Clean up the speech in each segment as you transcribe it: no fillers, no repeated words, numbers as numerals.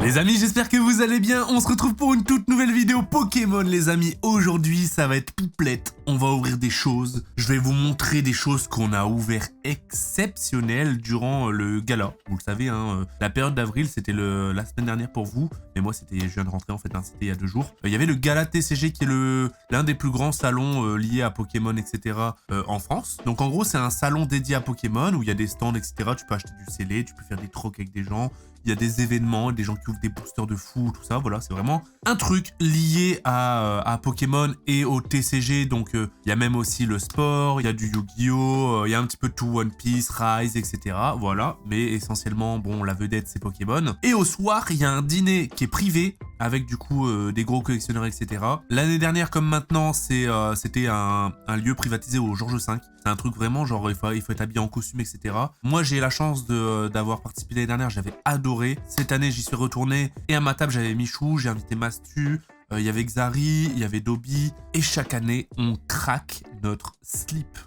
Les amis, j'espère que vous allez bien. On se retrouve pour une toute nouvelle vidéo Pokémon, les amis. Aujourd'hui, ça va être pipelette. On va ouvrir des choses. Je vais vous montrer des choses qu'on a ouvert exceptionnelles durant le gala. Vous le savez, hein, la période d'avril, c'était la semaine dernière pour vous. Mais moi, je viens de rentrer en fait, hein, c'était il y a 2 jours. Il y avait le gala TCG qui est l'un des plus grands salons liés à Pokémon, etc. En France. Donc en gros, c'est un salon dédié à Pokémon où il y a des stands, etc. Tu peux acheter du scellé, tu peux faire des trocs avec des gens. Il y a des événements, des gens qui ouvrent des boosters de fou, tout ça. Voilà, c'est vraiment un truc lié à Pokémon et au TCG. Donc, il y a même aussi le sport, il y a du Yu-Gi-Oh!, il y a un petit peu de tout, One Piece, Rise, etc. Voilà, mais essentiellement, bon, la vedette, c'est Pokémon. Et au soir, il y a un dîner qui est privé avec du coup des gros collectionneurs, etc. L'année dernière, comme maintenant, c'était un lieu privatisé au Georges V. C'est un truc vraiment, genre, il faut être habillé en costume, etc. Moi, j'ai la chance d'avoir participé l'année dernière, j'avais adoré. Cette année, j'y suis retourné. Et à ma table, j'avais Michou, j'ai invité Mastu, il y avait Xari, il y avait Dobby. Et chaque année, on craque notre slip.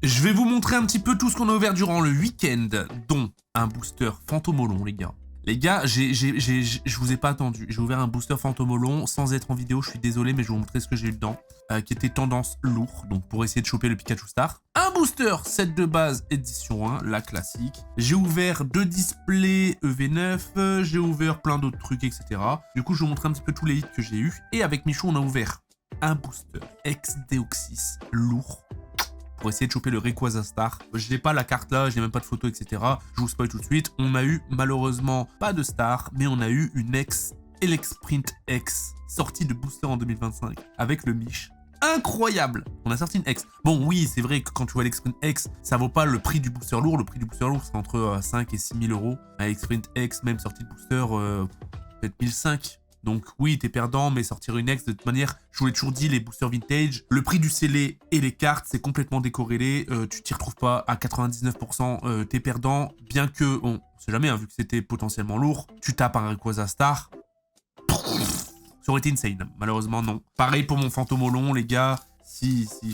Je vais vous montrer un petit peu tout ce qu'on a ouvert durant le week-end, dont un booster Fantomolon, les gars. Les gars, je vous ai pas attendu. J'ai ouvert un booster Fantomolon sans être en vidéo, je suis désolé, mais je vais vous montrer ce que j'ai eu dedans. Qui était tendance lourd, donc pour essayer de choper le Pikachu Star. Un booster, set de base, édition 1, la classique. J'ai ouvert 2 displays EV9, j'ai ouvert plein d'autres trucs, etc. Du coup, je vais vous montrer un petit peu tous les hits que j'ai eu. Et avec Michou, on a ouvert un booster ex-Deoxys, lourd. Pour essayer de choper le Rayquaza Star. Je n'ai pas la carte là, je n'ai même pas de photo, etc. Je vous spoil tout de suite. On a eu malheureusement pas de Star, mais on a eu une Elexprint X sortie de booster en 2025 avec le Mich. Incroyable! On a sorti une X. Bon, oui, c'est vrai que quand tu vois l'Elexprint X, ça vaut pas le prix du booster lourd. Le prix du booster lourd, c'est entre 5 et 6 000 euros. Un Elexprint X, même sortie de booster, peut-être 1005. Donc oui, t'es perdant, mais sortir une X, de toute manière, je vous l'ai toujours dit, les boosters vintage, le prix du scellé et les cartes, c'est complètement décorrélé. Tu t'y retrouves pas à 99%, t'es perdant. Bien que, on sait jamais, hein, vu que c'était potentiellement lourd, tu tapes un Rayquaza Star. Ça aurait été insane. Malheureusement, non. Pareil pour mon Fantomolon, les gars.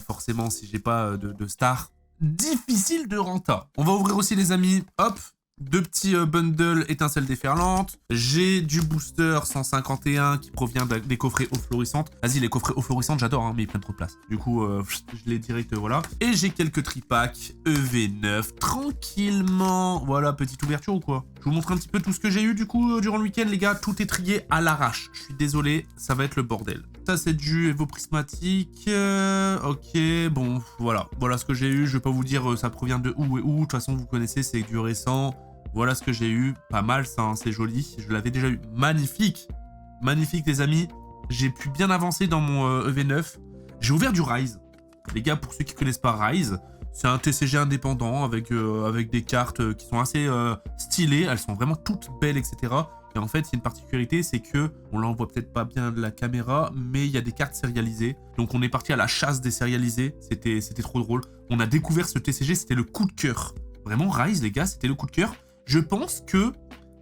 Forcément, si j'ai pas de Star, difficile de renta. On va ouvrir aussi, les amis. Hop! 2 petits bundles étincelles déferlantes. J'ai du booster 151 qui provient des coffrets eau fluorescente. Vas-y, les coffrets eau fluorescente, j'adore, hein, mais ils prennent trop de place. Du coup, je les direct, voilà. Et j'ai quelques tripacks EV9, tranquillement. Voilà, petite ouverture ou quoi? Je vous montre un petit peu tout ce que j'ai eu, du coup, durant le week-end, les gars. Tout est trié à l'arrache. Je suis désolé, ça va être le bordel. Ça, c'est du Evo Prismatique. Ok, bon, voilà. Voilà ce que j'ai eu. Je vais pas vous dire ça provient de où et où. De toute façon, vous connaissez, c'est du récent. Voilà ce que j'ai eu. Pas mal, ça, hein, c'est joli. Je l'avais déjà eu. Magnifique. Magnifique, les amis. J'ai pu bien avancer dans mon EV9. J'ai ouvert du Rise. Les gars, pour ceux qui connaissent pas Rise, c'est un TCG indépendant avec des cartes qui sont assez stylées. Elles sont vraiment toutes belles, etc. Et en fait, il y a une particularité, c'est que, on l'en voit peut-être pas bien de la caméra, mais il y a des cartes sérialisées. Donc on est parti à la chasse des sérialisés. C'était trop drôle. On a découvert ce TCG, c'était le coup de cœur. Vraiment, Rise, les gars, c'était le coup de cœur. Je pense que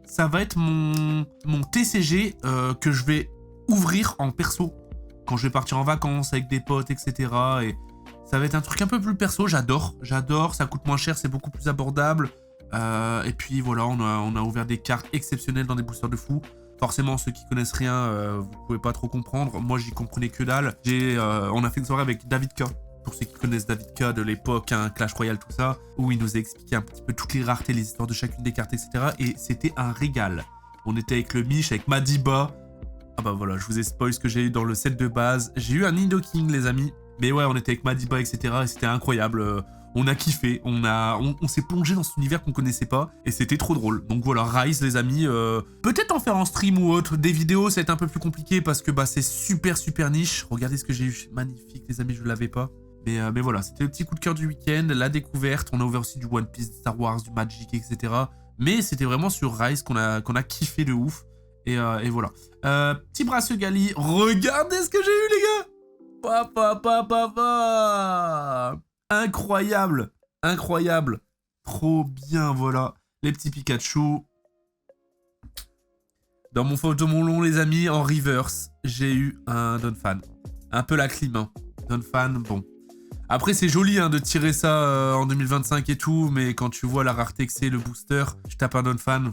ça va être mon TCG que je vais ouvrir en perso. Quand je vais partir en vacances avec des potes, etc. Et ça va être un truc un peu plus perso, j'adore. J'adore, ça coûte moins cher, c'est beaucoup plus abordable. Et puis voilà, on a ouvert des cartes exceptionnelles dans des boosters de fou. Forcément, ceux qui connaissent rien, vous pouvez pas trop comprendre. Moi, j'y comprenais que dalle. On a fait une soirée avec David K. Pour ceux qui connaissent David K de l'époque, hein, Clash Royale, tout ça, où il nous a expliqué un petit peu toutes les raretés, les histoires de chacune des cartes, etc. Et c'était un régal. On était avec le Mich, avec Madiba. Ah bah voilà, je vous ai spoil ce que j'ai eu dans le set de base. J'ai eu un Nidoking, les amis. Mais ouais, on était avec Madiba, etc. Et c'était incroyable. On a kiffé, on s'est plongé dans cet univers qu'on connaissait pas et c'était trop drôle. Donc voilà, Rise, les amis, peut-être en faire en stream ou autre. Des vidéos, ça va être un peu plus compliqué parce que bah c'est super niche. Regardez ce que j'ai eu, magnifique, les amis, je l'avais pas. Mais voilà, c'était le petit coup de cœur du week-end, la découverte. On a ouvert aussi du One Piece, Star Wars, du Magic, etc. Mais c'était vraiment sur Rise qu'on a kiffé de ouf. Et voilà. Petit brasseux Gali, regardez ce que j'ai eu, les gars. Incroyable. Incroyable. Trop bien, voilà. Les petits Pikachu. Dans mon Fantomolon, les amis, en reverse, j'ai eu un Donphan. Un peu la clim, hein. Donphan, bon. Après, c'est joli hein, de tirer ça en 2025 et tout, mais quand tu vois la rareté que c'est, le booster, tu tapes un Donphan,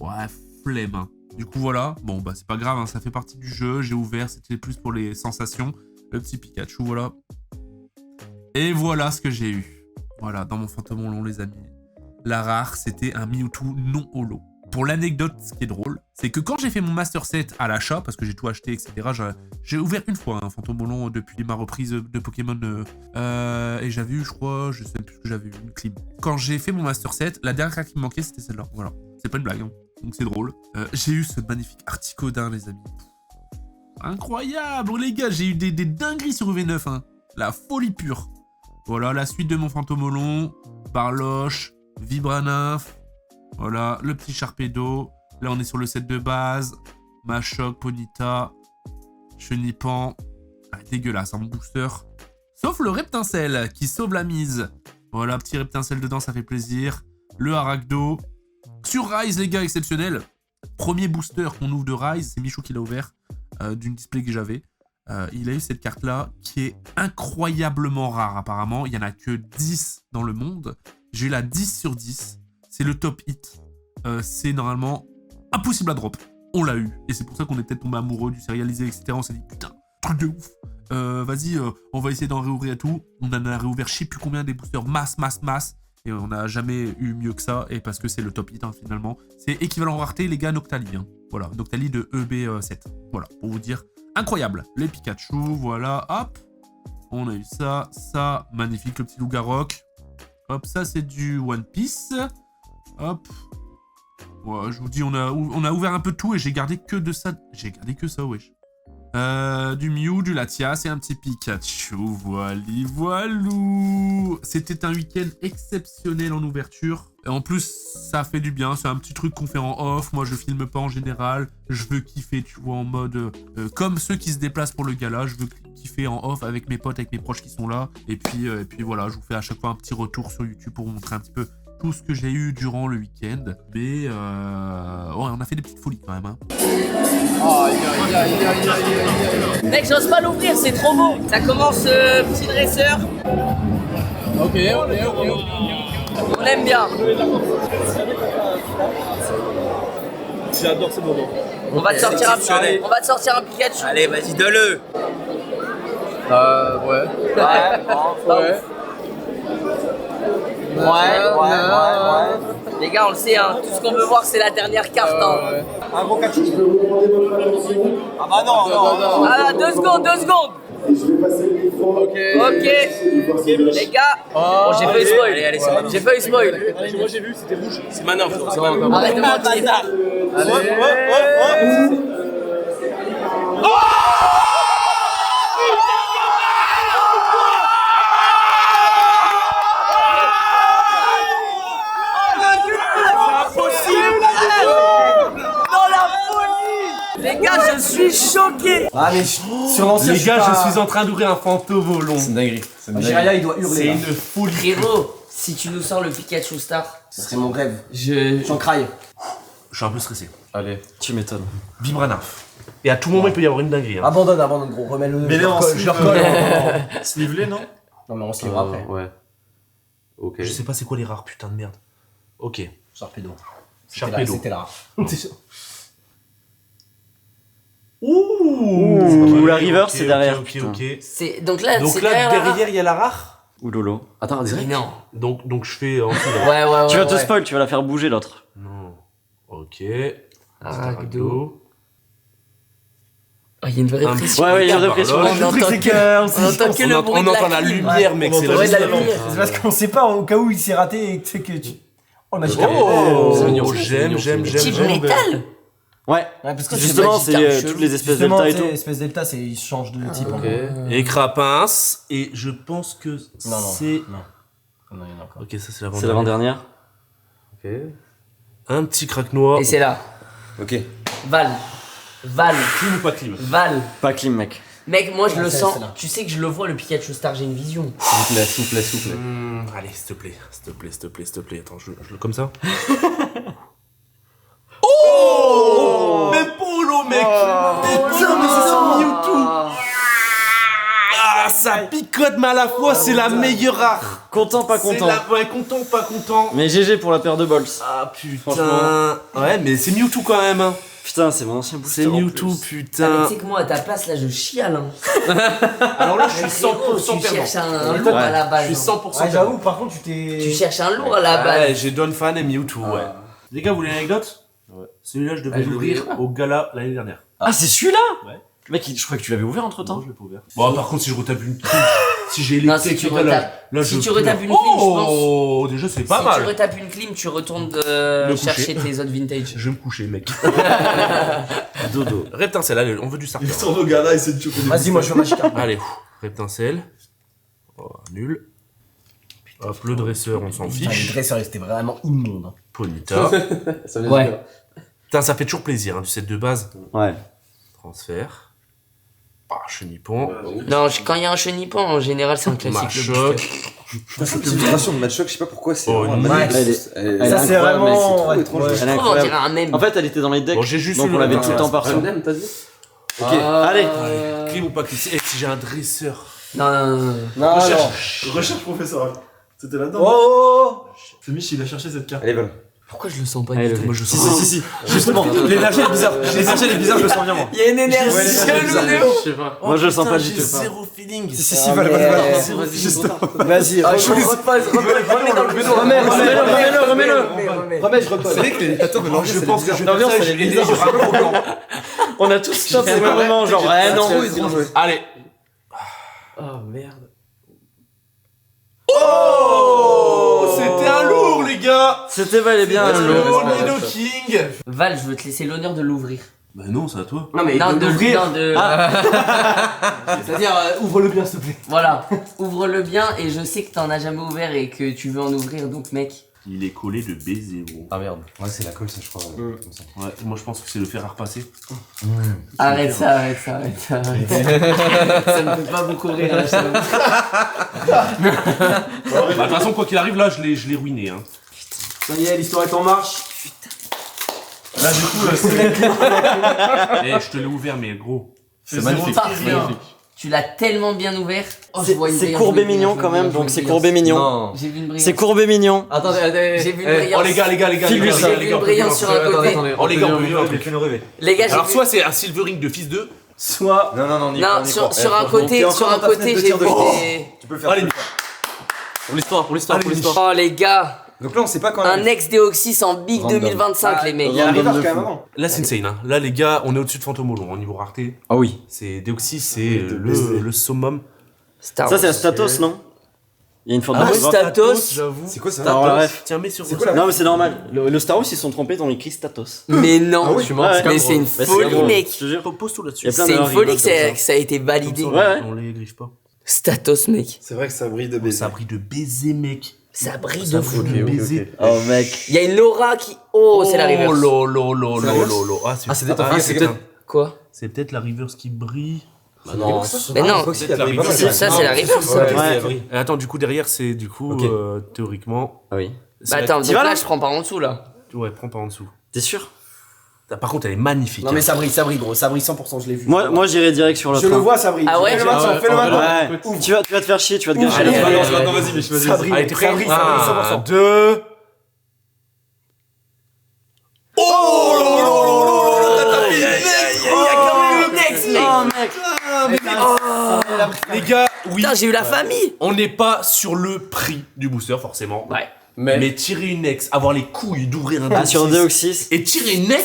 ouais, flemme. Hein. Du coup, voilà. Bon, bah, c'est pas grave, hein, ça fait partie du jeu. J'ai ouvert, c'était plus pour les sensations. Le petit Pikachu, voilà. Et voilà ce que j'ai eu. Voilà, dans mon Fantomolon, les amis. La rare, c'était un Mewtwo non holo. Pour l'anecdote, ce qui est drôle, c'est que quand j'ai fait mon Master Set à l'achat, parce que j'ai tout acheté, etc., j'ai ouvert une fois un Fantomolon depuis ma reprise de Pokémon. Et j'avais eu, je crois, je sais même plus ce que j'avais eu, une clim. Quand j'ai fait mon Master Set, la dernière carte qui me manquait, c'était celle-là. Voilà. C'est pas une blague, hein. Donc c'est drôle. J'ai eu ce magnifique Articodin, les amis. Incroyable, les gars, j'ai eu des dingueries sur UV9, hein. La folie pure. Voilà, la suite de mon Fantomolon, Barloche, Vibranymph, voilà, le petit Sharpedo. Là, on est sur le set de base. Machoke, Ponyta, Chenipan. Ah, dégueulasse, un booster. Sauf le Reptincelle qui sauve la mise. Voilà, petit Reptincelle dedans, ça fait plaisir. Le Arachdo. Sur Rise, les gars, exceptionnel. Premier booster qu'on ouvre de Rise, c'est Michou qui l'a ouvert d'une display que j'avais. Il a eu cette carte-là qui est incroyablement rare apparemment. Il n'y en a que 10 dans le monde. J'ai eu la 10 sur 10. C'est le top hit. C'est normalement impossible à drop. On l'a eu. Et c'est pour ça qu'on est peut-être tombé amoureux du sérialisé, etc. On s'est dit, putain, truc de ouf. Vas-y, on va essayer d'en réouvrir et tout. On en a réouvert je sais plus combien des boosters. Masse. Et on n'a jamais eu mieux que ça. Et parce que c'est le top hit, hein, finalement. C'est équivalent rareté, les gars, Noctali. Hein. Voilà, Noctali de EB7. Voilà, pour vous dire. Incroyable. Les Pikachu, voilà, hop. On a eu ça, magnifique, le petit Loup-Garok. Hop, ça c'est du One Piece. Hop. Ouais, je vous dis, on a ouvert un peu tout et j'ai gardé que de ça. J'ai gardé que ça, wesh. Du Mew, du Latias et un petit Pikachu. Voilou. C'était un week-end exceptionnel en ouverture. Et en plus, ça fait du bien. C'est un petit truc qu'on fait en off. Moi, je filme pas en général. Je veux kiffer, tu vois, en mode... comme ceux qui se déplacent pour le gala. Je veux kiffer en off avec mes potes, avec mes proches qui sont là. Et puis voilà, je vous fais à chaque fois un petit retour sur YouTube pour vous montrer un petit peu tout ce que j'ai eu durant le week-end. Mais ouais, on a fait des petites folies quand même. Hein. Mec, j'ose pas l'ouvrir, c'est trop beau. Ça commence petit dresseur. Ok. On aime bien. J'adore ce moment. On va te sortir un Pikachu. Allez, vas-y, donne-le. Ouais. Ouais. Les gars, on le sait, hein. Tout ce qu'on veut voir, c'est la dernière carte. Hein. Un gros catch. Ah bah non. Ah, 2 secondes. Ok. Les gars, bon, j'ai failli spoil. Allez, c'est bon. J'ai failui spoil. Moi j'ai vu, c'était rouge. C'est maintenant. Arrête de mentir. Les gars, je suis choqué. Ah mais sur l'ancien Les gars, je suis en train d'ouvrir un Fantovolon. C'est une dinguerie. Jiria il doit hurler. C'est là. une folie. Frérot, si tu nous sors le Pikachu Star, Ce serait mon rêve. j'en craille. Je suis un peu stressé. Allez, tu m'étonnes. Vibranymph. Et à tout moment, il peut y avoir une dinguerie. Hein. Abandonne gros, remets-le. Mais je non, le recolle. Sleevelé, non? Non mais on se livre après. Ouais. Ok. Je sais pas c'est quoi les rares, putain de merde. Ok. Sharpedo. Sharpedo. C'était là. Ouh, la river, c'est derrière, putain. Ok. C'est donc là, Donc c'est là, derrière. derrière, il y a la rare. Ouh lolo. Attends, Mais direct. non. Donc je fais en dessous. Ouais. Tu vas te spoil, tu vas la faire bouger l'autre. Non. Ok. Arachdo. Oh, il y a une vraie Un pression. Ouais, il y a une répression. On entend que le bruit de entend la lumière, mec. C'est Ouais, de la la lumière. C'est parce qu'on sait pas au cas où il s'est raté et que tu sais que tu. On a juste Oh, Type j'aime. métal. Ouais. parce que Justement, magique, c'est chelou. toutes les espèces justement, delta et tu sais, tout. espèce delta, c'est il change de type. Ok. Et Crapince. Et je pense que Non. c'est. Non, il y en a encore. Ok, ça c'est C'est l'avant-dernière. l'avant-dernière. Ok. Un petit crack noir. Et c'est là. Ok. Val. Clean ou pas clean? Val. Pas clean, mec. Mec, moi je le c'est sens. là. Tu sais que je le vois le Pikachu Star, j'ai une vision. S'il vous plaît. Allez, s'il te plaît. Attends, je le comme ça. Mais Polo, mec. Putain, mais c'est son Mewtwo. Ah, ça picote, mais à la fois, c'est la meilleure art. Content, pas content. Ouais, content, pas content. Mais GG pour la paire de balls. Ah putain. Franchement. Ouais, mais c'est Mewtwo quand même. Hein. Putain, c'est mon ancien booster. C'est en Mewtwo, plus. Ah, putain. mais tu sais que moi, à ta place, là, je chiale. Hein. Alors là, je suis Frérot, 100% tu cherches perdant. un lourd à la Je base. suis hein. 100% Ouais, perdant. j'avoue, par contre, tu t'es. Tu cherches un lourd à la base. Ouais, j'ai Don Fan et Mewtwo, ouais. Les gars, vous voulez une anecdote? Ouais. Celui-là, je devais l'ouvrir au gala l'année dernière. Ah, c'est celui-là? Ouais. Mec, je crois que tu l'avais ouvert entre temps. Non, je l'ai pas ouvert. Bon, par contre, si je retape une clim, si j'ai Non, l'électrique, si tu là, retapes- si je tu pleure. retapes une clim, je pense. Oh, déjà, c'est pas Si mal. tu retapes une clim, tu retournes Le chercher coucher. tes autres vintage. Je vais me coucher, mec. Dodo. Reptincelle, allez, on veut du starter. Il tourne au gala et c'est de choper des Vas-y, moi je suis Magikarp. Allez, Reptincelle. Oh, nul. Hop, le dresseur, on s'en Putain, le fiche. dresseur, c'était vraiment immonde. hein. Ponyta. Ouais. Putain, ça fait toujours plaisir, hein, du set de base. Ouais. Transfert. Ah, Chenipon. Non, quand il y a un chenipan, en général, c'est un classique. Machoc. Cette illustration de Matchok, je sais pas pourquoi, c'est Oh, vraiment une magnifique. Elle est Ça, c'est incroyable, vraiment. mais c'est trop ouais, étrange. ouais. Elle est Je trouve, on incroyable. dirait un mème. En fait, elle était dans les decks. Bon, j'ai juste donc eu on le- l'avait tout le temps par Un son. même, t'as dit? Ok, allez. Clim ou pas clim. Eh, si j'ai un dresseur. Non, non, non, non. Non, non. Recherche professorale. C'était là-dedans. Oh, C'est Mich, il a cherché cette carte. Elle est bonne. Pourquoi je le sens pas Allez, du tout? le- Moi, je Si, sens. si. Justement, l'énergie elle est bizarre. L'énergie elle est bizarre, je le sens bien moi. Il y a une énergie Ouais, chelou bizarre. de ouf. Je sais pas. Moi, je le sens pas du J'ai tout. zéro feeling. Si, Ah, Val, mais- Vas-y, Ah, je repasse, remets dans le bédo. Remets-le. remets, je repose. C'est vrai que l'élévateur de l'ambiance, Je pense que je vais L'ambiance, faire ça, elle est je vais bizarre. les blanc. On a tous fait vraiment genre, eh non. Allez. Oh merde. Oh, c'était un lourd, les gars. C'était bel et bien Le le Nido King. Val, je veux te laisser l'honneur de l'ouvrir. Bah non, c'est à toi. Non mais Non, de l'ouvrir. non, de. C'est-à-dire, ouvre-le bien s'il te plaît. Voilà, ouvre-le bien et je sais que t'en as jamais ouvert et que tu veux en ouvrir, donc mec. Il est collé de B0. Ah merde. Ouais, c'est la colle, ça, je crois. Comme ça. Ouais, moi je pense que c'est le fer à repasser. Arrête ça, arrête ça, arrête ça, arrête ça. Ça me fait pas beaucoup rire là, je t'avoue. Bah, de toute façon, quoi qu'il arrive, là, je l'ai ruiné. Hein. Ça y est, l'histoire est en marche. Là, du coup, je te l'ai ouvert, mais gros. C'est magnifique. Parfait. Tu l'as tellement bien ouvert. Oh, je vois une C'est brillance, courbé je vois une mignon brillance, quand je vois même, une donc c'est brillance. courbé mignon. Non. J'ai vu une brillance. C'est courbé mignon. Attendez, attendez. J'ai vu une brillance. Oh, les gars, J'ai vu une brillance sur un côté. Oh, les gars, on peut vivre un truc. Les gars, j'ai Alors, vu. soit c'est un Silvering de fils 2. Soit. Non, Non, sur un côté, sur un côté, j'ai vu des. Tu peux le faire. Allez, Pour l'histoire, pour l'histoire, pour l'histoire. Oh les gars, Donc là, on sait pas quand un même. ex-Deoxys en Big Random. 2025 les mecs. Il y a un river quand même avant. là, c'est insane. Hein. Là, les gars, on est au-dessus de Fantomolo au niveau rareté. Ah oui. C'est Deoxys, c'est De baiser. le summum. Star Ça, c'est la Wars. Statos, non? Il y a une forme Ah de ouais, Statos. J'avoue. C'est quoi ça? Alors, la ref. Tiens, mets sur. C'est quoi la- Non, mais c'est normal. Le Star Wars, ils se sont trompés dans écrit Statos. Mais non, Ouais, ouais. mais c'est une Bah, c'est folie drôle. mec. Je te jure. Pose tout là-dessus. Il y a plein C'est une d'erreurs folie que rigolotes comme ça a été validé. Ouais, ouais. On les griffe pas. Statos mec. C'est vrai que ça brille de baiser. Ça brille de baiser, mec. Ça brille de fou. De baiser. Oh, mec. Il y a une aura qui. Oh, c'est la reverse. Oh, lolo. C'est la reverse Ah, c'est peut-être. Quoi? C'est peut-être la reverse qui brille. Bah non. Mais non, Foxy, il a brillé pas mal. ça c'est la reverse. ça. Ouais. Et attends, du coup, derrière, c'est du coup, Ok. théoriquement. Ah oui. Bah attends, T'y donc vas, là là je prends par en dessous là. Ouais, prends par en dessous. T'es sûr? Par contre, elle est magnifique. Non mais ça brille gros, ça brille 100%, je l'ai vu. Moi j'irai direct sur le Je le train. vois, ça brille. Ah ouais, Fais-le maintenant, fais-le maintenant. Ouais. Tu vas te faire chier, tu vas te gâcher. Allez, la allez, soirée. allez. Vas-y, Mich, vas-y. Ça brille, Allez, t'es prêt? ça brille 100%. 2. Oh mec. Les gars, oui, Putain, j'ai eu la famille. on n'est pas sur le prix du booster, forcément. Ouais. Mais tirer une ex, avoir les couilles d'ouvrir un Ah, sur un Deoxys Deoxys. et tirer une ex,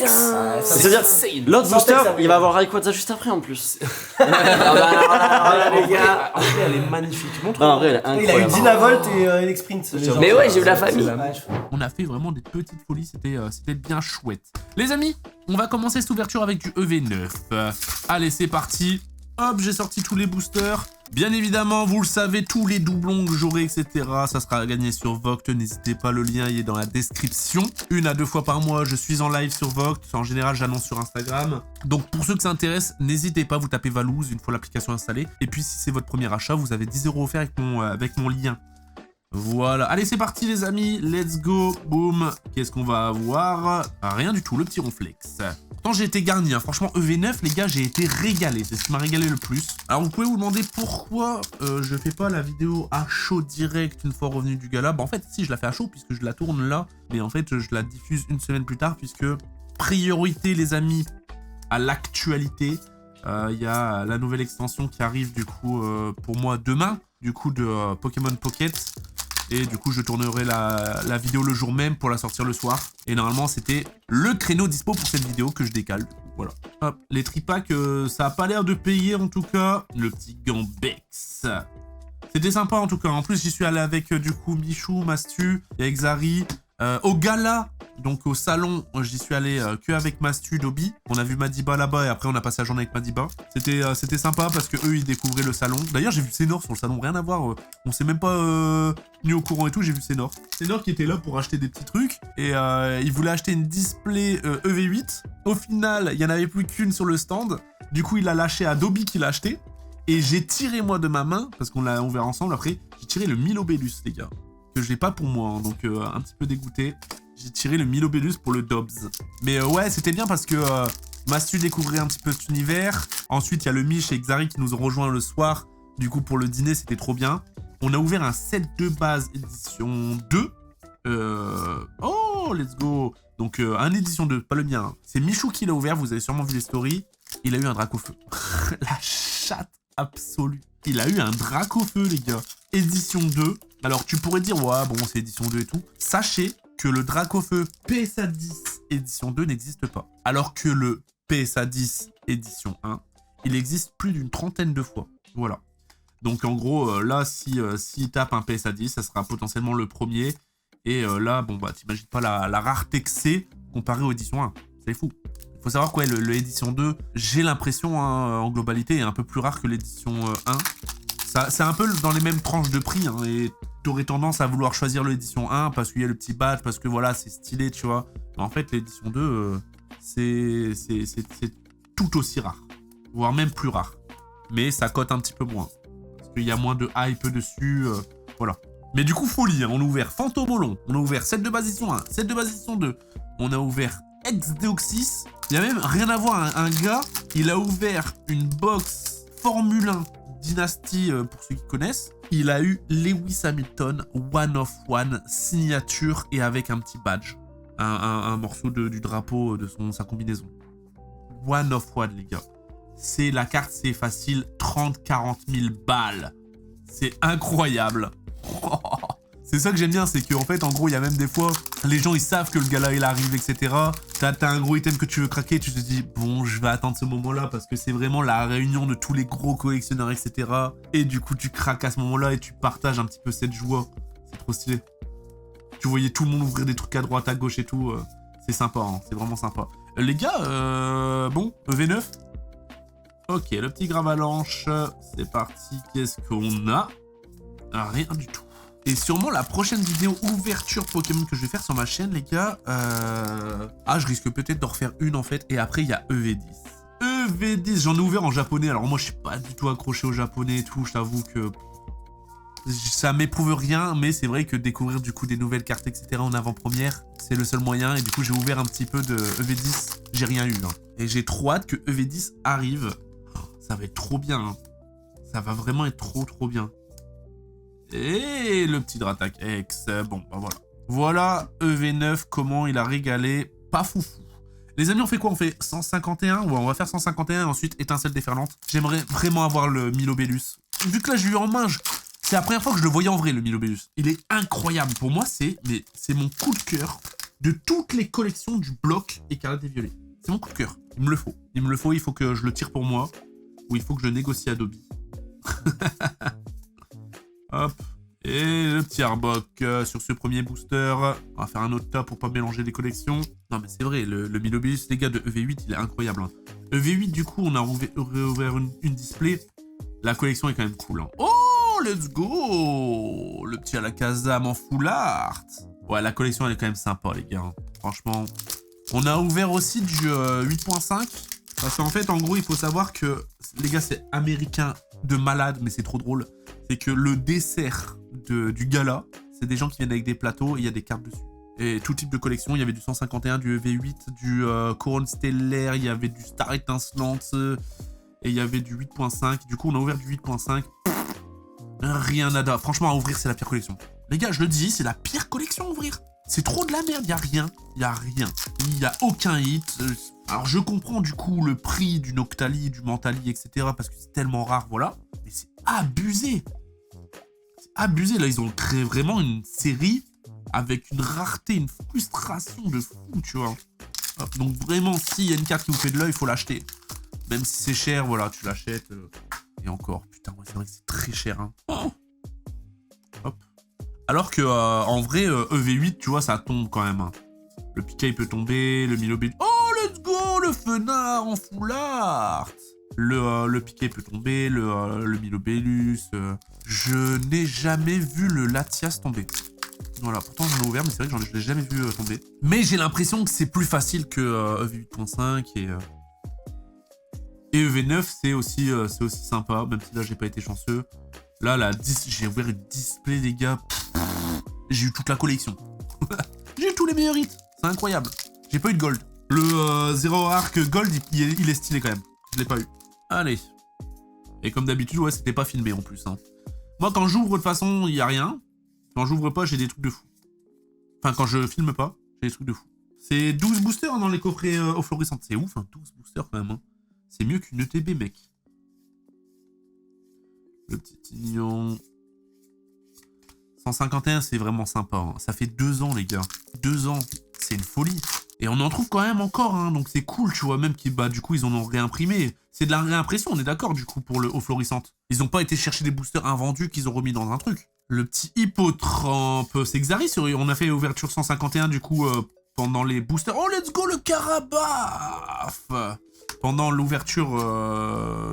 C'est-à-dire, insane. l'autre Sans booster, tête, ça brille. il va avoir Rayquaza juste après en plus. Ah bah, les gars. En vrai, elle est magnifique. Montre. Non, en vrai, elle est Il a eu incroyable. Dynavolt et Elexprint. Mais ouais, j'ai eu la famille. On a fait vraiment des petites folies, c'était bien chouette. Les amis, on va commencer cette ouverture avec du EV9. Allez, c'est parti. Hop, j'ai sorti tous les boosters. Bien évidemment, vous le savez, tous les doublons que j'aurai, etc. Ça sera gagné sur Vogt. N'hésitez pas, le lien il est dans la description. 1 à 2 fois par mois, je suis en live sur Vogt. En général, j'annonce sur Instagram. Donc pour ceux que ça intéresse, n'hésitez pas, vous tapez Valouz une fois l'application installée. Et puis si c'est votre premier achat, vous avez 10 € offerts avec mon lien. Voilà. Allez, c'est parti, les amis. Let's go. Boum. Qu'est-ce qu'on va avoir? Rien du tout. Le petit ronflex. Pourtant, j'ai été garni. Hein. Franchement, EV9, les gars, j'ai été régalé. C'est ce qui m'a régalé le plus. Alors, vous pouvez vous demander pourquoi je fais pas la vidéo à chaud direct une fois revenu du gala. Bah, en fait, si, je la fais à chaud puisque je la tourne là. Mais en fait, je la diffuse une semaine plus tard puisque priorité, les amis, à l'actualité. Il y a la nouvelle extension qui arrive, du coup, pour moi, demain. Du coup, de Pokémon Pocket. Et du coup, je tournerai la vidéo le jour même pour la sortir le soir. Et normalement, c'était le créneau dispo pour cette vidéo que je décale. Voilà. Hop, les tripacks, ça a pas l'air de payer en tout cas. Le petit Gambex. C'était sympa en tout cas. En plus, j'y suis allé avec du coup Michou, Mastu, et avec Zari. Au gala, donc au salon, j'y suis allé que avec Mastu, Dobby. On a vu Madiba là-bas et après on a passé la journée avec Madiba. C'était sympa parce que eux ils découvraient le salon. D'ailleurs j'ai vu Sénor sur le salon, rien à voir. On s'est même pas mis au courant et tout, j'ai vu Sénor. Sénor qui était là pour acheter des petits trucs et il voulait acheter une display EV8. Au final, il y en avait plus qu'une sur le stand. Du coup il l'a lâché à Dobby qui l'a acheté. Et j'ai tiré moi de ma main, parce qu'on verra ensemble après, j'ai tiré le Milobellus les gars. Que je l'ai pas pour moi, hein, donc un petit peu dégoûté. J'ai tiré le Milobellus pour le Dobbs. Mais ouais, c'était bien parce que Mastu découvrait un petit peu cet univers. Ensuite, il y a le Mich et Xari qui nous ont rejoints le soir. Du coup, pour le dîner, c'était trop bien. On a ouvert un set de base édition 2. Oh, let's go. Donc, un édition 2, pas le mien. Hein. C'est Michou qui l'a ouvert, vous avez sûrement vu les stories. Il a eu un Dracofeu. La chatte absolue. Il a eu un Dracofeu, les gars. Édition 2. Alors, tu pourrais dire, ouais, bon, c'est édition 2 et tout. Sachez que le Dracofeu PSA 10 édition 2 n'existe pas. Alors que le PSA 10 édition 1, il existe plus d'une trentaine de fois. Voilà. Donc, en gros, là, s'il tape un PSA 10, ça sera potentiellement le premier. Et là, bon, bah, t'imagines pas la rareté que c'est comparé aux éditions 1. C'est fou. Il faut savoir quoi, le édition 2, j'ai l'impression, hein, en globalité, est un peu plus rare que l'édition 1. C'est un peu dans les mêmes tranches de prix, hein, et t'aurais tendance à vouloir choisir l'édition 1 parce qu'il y a le petit badge, parce que voilà, c'est stylé, tu vois. Mais en fait, l'édition 2, c'est tout aussi rare, voire même plus rare. Mais ça cote un petit peu moins, parce qu'il y a moins de hype dessus, voilà. Mais du coup, folie, hein, on a ouvert Fantomolon, on a ouvert 7 de base édition 1, 7 de base édition 2, on a ouvert Ex-Deoxys, il y a même rien à voir, un gars, il a ouvert une box Formule 1 Dynasty, pour ceux qui connaissent. Il a eu Lewis Hamilton, One of One, signature et avec un petit badge. Un morceau du drapeau de sa combinaison. One of One, les gars. C'est la carte, c'est facile, 30-40 000 balles. C'est incroyable. C'est ça que j'aime bien, c'est qu'en fait, en gros, il y a même des fois, les gens, ils savent que le gala, il arrive, etc. T'as un gros item que tu veux craquer, tu te dis, bon, je vais attendre ce moment-là, parce que c'est vraiment la réunion de tous les gros collectionneurs, etc. Et du coup, tu craques à ce moment-là, et tu partages un petit peu cette joie. C'est trop stylé. Tu voyais tout le monde ouvrir des trucs à droite, à gauche et tout. C'est sympa, hein, c'est vraiment sympa. Les gars, bon, EV9. Ok, le petit Gravalanche, c'est parti. Qu'est-ce qu'on a? Rien du tout. Et sûrement la prochaine vidéo ouverture Pokémon que je vais faire sur ma chaîne, les gars. Ah, je risque peut-être d'en refaire une en fait. Et après, il y a EV10. EV10, j'en ai ouvert en japonais. Alors moi, je suis pas du tout accroché au japonais et tout. Je t'avoue que ça m'éprouve rien. Mais c'est vrai que découvrir du coup des nouvelles cartes, etc. en avant-première, c'est le seul moyen. Et du coup, j'ai ouvert un petit peu de EV10. J'ai rien eu. Hein. Et j'ai trop hâte que EV10 arrive. Oh, ça va être trop bien. Hein. Ça va vraiment être trop bien. Et le petit Dratak X, bon, bah voilà. Voilà EV9, comment il a régalé, pas foufou. Les amis, on fait quoi? On fait 151? Ouais, on va faire 151 et ensuite étincelle déferlante. J'aimerais vraiment avoir le Milobellus. Vu que là, j'ai eu en main, c'est la première fois que je le voyais en vrai, le Milobellus. Il est incroyable. Pour moi, c'est mon coup de cœur de toutes les collections du bloc Écarlate et Violet. C'est mon coup de cœur. Il me le faut. Il faut que je le tire pour moi. Ou il faut que je négocie à Dobby. Hop, et le petit Arbok sur ce premier booster. On va faire un autre tas pour pas mélanger les collections. Non mais c'est vrai, le Milobellus, les gars, de EV8, il est incroyable. Hein. EV8, du coup, on a réouvert une display. La collection est quand même cool. Hein. Oh, let's go! Le petit Alakazam en full art. Ouais, la collection, elle est quand même sympa, les gars. Hein. Franchement. On a ouvert aussi du 8.5. Parce qu'en fait, en gros, il faut savoir que, les gars, c'est américain de malade, mais c'est trop drôle. C'est que le dessert du gala, C'est des gens qui viennent avec des plateaux et il y a des cartes dessus. Et tout type de collection, il y avait du 151, du EV8, du Couronne Stellaire, il y avait du Star Étincelante, et il y avait du 8.5. Du coup, on a ouvert du 8.5. Rien nada. Franchement, à ouvrir, c'est la pire collection. Les gars, je le dis, c'est la pire collection à ouvrir. C'est trop de la merde, il y a rien. Il y a rien. Il y a aucun hit. Alors, je comprends du coup le prix du Noctali, du Mentali, etc. parce que c'est tellement rare, voilà. Mais c'est abusé. C'est abusé. Là, ils ont créé vraiment une série avec une rareté, une frustration de fou, tu vois. Hop, donc vraiment, s'il y a une carte qui vous fait de l'œil, il faut l'acheter. Même si c'est cher, voilà, tu l'achètes. Et encore, putain, c'est vrai que c'est très cher, hein. Oh, hop. Alors que, en vrai, EV8, tu vois, ça tombe quand même. Hein. Le Pika, il peut tomber, le Milo Bellus... Oh, let's go, le Fenard en full art. Le Pika, il peut tomber, le Milo Bellus... Je n'ai jamais vu le Latias tomber. Voilà, pourtant j'en ai ouvert, mais c'est vrai que je l'ai jamais vu tomber. Mais j'ai l'impression que c'est plus facile que EV8.5 et EV9, c'est aussi sympa, même si là j'ai pas été chanceux. Là, j'ai ouvert une display, les gars. J'ai eu toute la collection. J'ai eu tous les meilleurs hits. C'est incroyable. J'ai pas eu de gold. Le Zero Arc Gold, il est stylé quand même. Je l'ai pas eu. Allez. Et comme d'habitude, ouais, c'était pas filmé en plus. Hein. Moi, quand j'ouvre, de toute façon, il y a rien. Quand j'ouvre pas, j'ai des trucs de fou. Enfin, quand je filme pas, j'ai des trucs de fou. C'est 12 boosters dans les coffrets aux fluorescentes. C'est ouf, hein, 12 boosters quand même. Hein. C'est mieux qu'une ETB, mec. Le petit Tignon. 151, c'est vraiment sympa. Hein. Ça fait 2 ans, les gars. 2 ans. C'est une folie. Et on en trouve quand même encore, hein. Donc c'est cool, tu vois. Même qu'ils, bah, du coup, ils en ont réimprimé. C'est de la réimpression, on est d'accord, du coup, pour le aux fluorescentes. Ils ont pas été chercher des boosters invendus qu'ils ont remis dans un truc. Le petit Hippotrampe, c'est Xaris. On a fait ouverture 151, du coup, pendant les boosters. Oh, let's go, le Carabaf! Pendant l'ouverture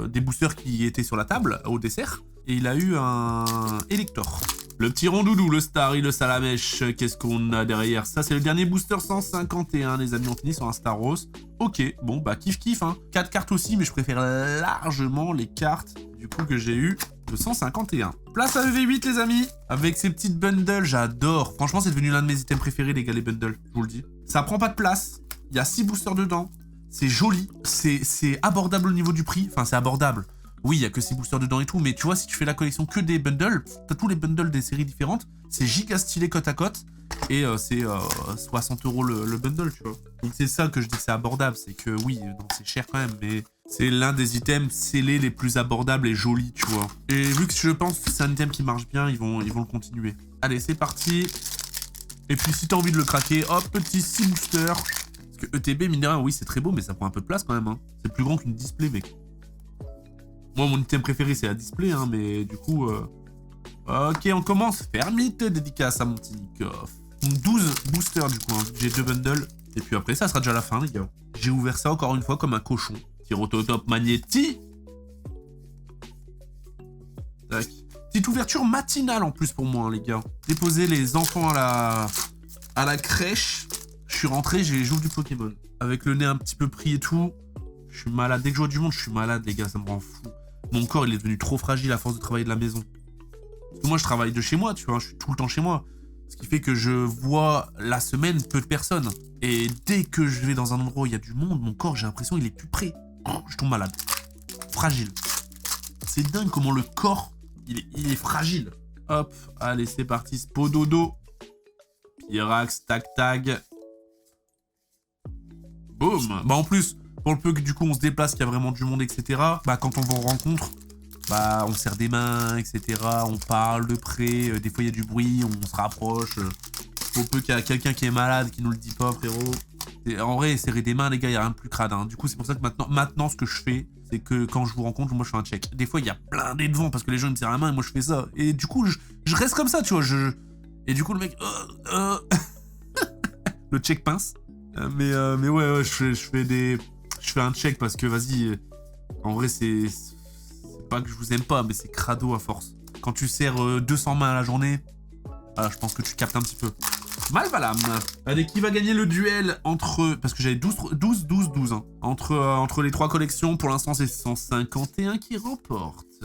des boosters qui étaient sur la table, au dessert. Et il a eu un Elector. Le petit Rondoudou, le Starry, le Salamèche, qu'est-ce qu'on a derrière? Ça, c'est le dernier booster 151, les amis, on finit sur un Staros. Ok, bon, bah, kiff, hein. 4 cartes aussi, mais je préfère largement les cartes, du coup, que j'ai eu de 151. Place à EV8, les amis, avec ces petites bundles, j'adore. Franchement, c'est devenu l'un de mes items préférés, les gars, les bundles, je vous le dis. Ça prend pas de place, il y a 6 boosters dedans, c'est joli, c'est abordable au niveau du prix, enfin, c'est abordable. Oui, il y a que 6 boosters dedans et tout, mais tu vois, si tu fais la collection que des bundles, t'as tous les bundles des séries différentes, c'est giga stylé côte à côte, et c'est 60 € le bundle, tu vois. Donc c'est ça que je dis que c'est abordable, c'est que oui, c'est cher quand même, mais c'est l'un des items scellés les plus abordables et jolis, tu vois. Et vu que je pense que c'est un item qui marche bien, ils vont le continuer. Allez, c'est parti. Et puis si t'as envie de le craquer, hop, petit 6 boosters. Parce que ETB, mine de rien, oui, c'est très beau, mais ça prend un peu de place quand même, hein. C'est plus grand qu'une display, mec. Moi, mon item préféré, c'est la display, hein, mais du coup... Ok, on commence. Fermite, dédicace à mon petit Nikoff. 12 boosters, du coup, hein. J'ai 2 bundles. Et puis après, ça sera déjà la fin, les gars. J'ai ouvert ça, encore une fois, comme un cochon. Tyrototop Magnéti. Tac. Petite ouverture matinale, en plus, pour moi, hein, les gars. Déposer les enfants à la crèche. Je suis rentré, j'ouvre du Pokémon. Avec le nez un petit peu pris et tout. Je suis malade. Dès que je vois du monde, je suis malade, les gars. Ça me rend fou. Mon corps, il est devenu trop fragile à force de travailler de la maison. Parce que moi, je travaille de chez moi, tu vois. Je suis tout le temps chez moi. Ce qui fait que je vois la semaine peu de personnes. Et dès que je vais dans un endroit où il y a du monde, mon corps, j'ai l'impression qu'il est plus prêt. Je tombe malade. Fragile. C'est dingue comment le corps, il est fragile. Hop, allez, c'est parti. Spododo. Pyrax, tag. Boum. Bah en plus... Pour le peu que du coup on se déplace, qu'il y a vraiment du monde, etc. Bah quand on va en rencontre, bah on serre des mains, etc. On parle de près, des fois il y a du bruit, on se rapproche. Pour peu qu'il y a quelqu'un qui est malade, qui nous le dit pas, frérot. Et en vrai, serrer des mains, les gars, il n'y a rien de plus crade. Hein. Du coup, c'est pour ça que maintenant, ce que je fais, c'est que quand je vous rencontre, moi je fais un check. Des fois, il y a plein de devant parce que les gens ils me serrent la main et moi je fais ça. Et du coup, je reste comme ça, tu vois. Et du coup, le mec. Le check pince. Mais ouais, je fais un check parce que vas-y, en vrai c'est pas que je vous aime pas, mais c'est crado à force. Quand tu serres 200 mains à la journée, je pense que tu captes un petit peu. Malvalam. Allez, qui va gagner le duel entre... Parce que j'avais 12 hein. Entre les 3 collections, pour l'instant c'est 151 qui remporte.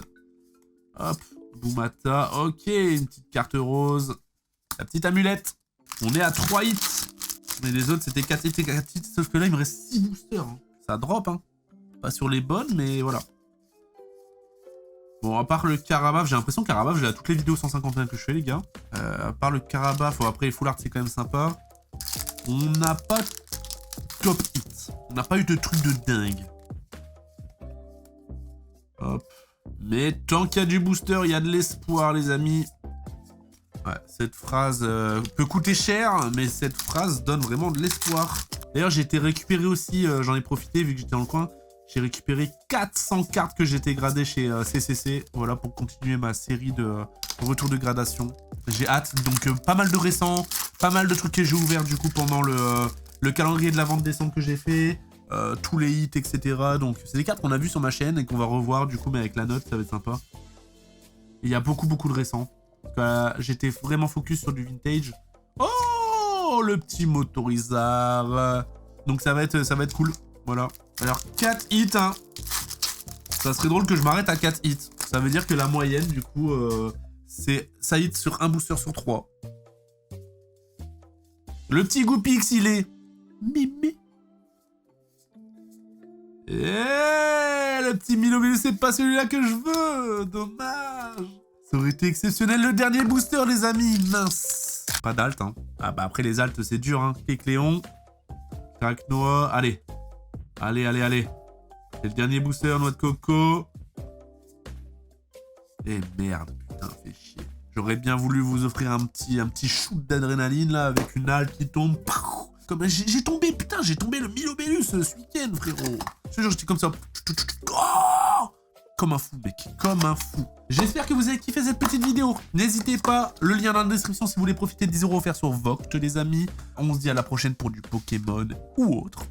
Hop, Boumata, ok, une petite carte rose. La petite amulette. On est à 3 hits. Mais les autres, c'était 4 hits et 4 hits. Sauf que là, il me reste 6 boosters. Hein. Ça drop, hein. Pas sur les bonnes, mais voilà. Bon, à part le Carabaf, j'ai l'impression que Carabaf, j'ai à toutes les vidéos 151 que je fais, les gars. À part le Carabaf, après les full art, c'est quand même sympa. On n'a pas top hit. On n'a pas eu de truc de dingue. Hop. Mais tant qu'il y a du booster, il y a de l'espoir, les amis. Ouais, cette phrase peut coûter cher, mais cette phrase donne vraiment de l'espoir. D'ailleurs, j'ai été récupéré aussi, j'en ai profité vu que j'étais dans le coin. J'ai récupéré 400 cartes que j'étais gradé chez CCC. Voilà, pour continuer ma série de retours de gradation. J'ai hâte, donc pas mal de récents, pas mal de trucs que j'ai ouverts du coup pendant le calendrier de la vente décembre que j'ai fait. Tous les hits, etc. Donc c'est des cartes qu'on a vues sur ma chaîne et qu'on va revoir du coup, mais avec la note, ça va être sympa. Il y a beaucoup de récents. J'étais vraiment focus sur du vintage. Oh, le petit motorisard. Donc ça va être cool. Voilà. Alors 4 hits, hein. Ça serait drôle que je m'arrête à 4 hits. Ça veut dire que la moyenne, du coup, c'est ça hit sur un booster sur 3. Le petit Goopix, il est... Mimi. Le petit Milo, c'est pas celui-là que je veux. Dommage. Ça aurait été exceptionnel le dernier booster, les amis. Mince. Pas d'alt, hein. Ah bah après les altes, c'est dur, hein. Kécléon. Cracknoa. Allez. Allez. C'est le dernier booster, noix de coco. Et merde, putain, fait chier. J'aurais bien voulu vous offrir un petit shoot d'adrénaline, là, avec une halte qui tombe. Comme j'ai tombé, putain, j'ai tombé le Milobellus ce week-end, frérot. Je te jure, j'étais comme ça. Oh, comme un fou, mec. Comme un fou. J'espère que vous avez kiffé cette petite vidéo. N'hésitez pas, le lien dans la description si vous voulez profiter de 10 € offerts sur Voct, les amis. On se dit à la prochaine pour du Pokémon ou autre.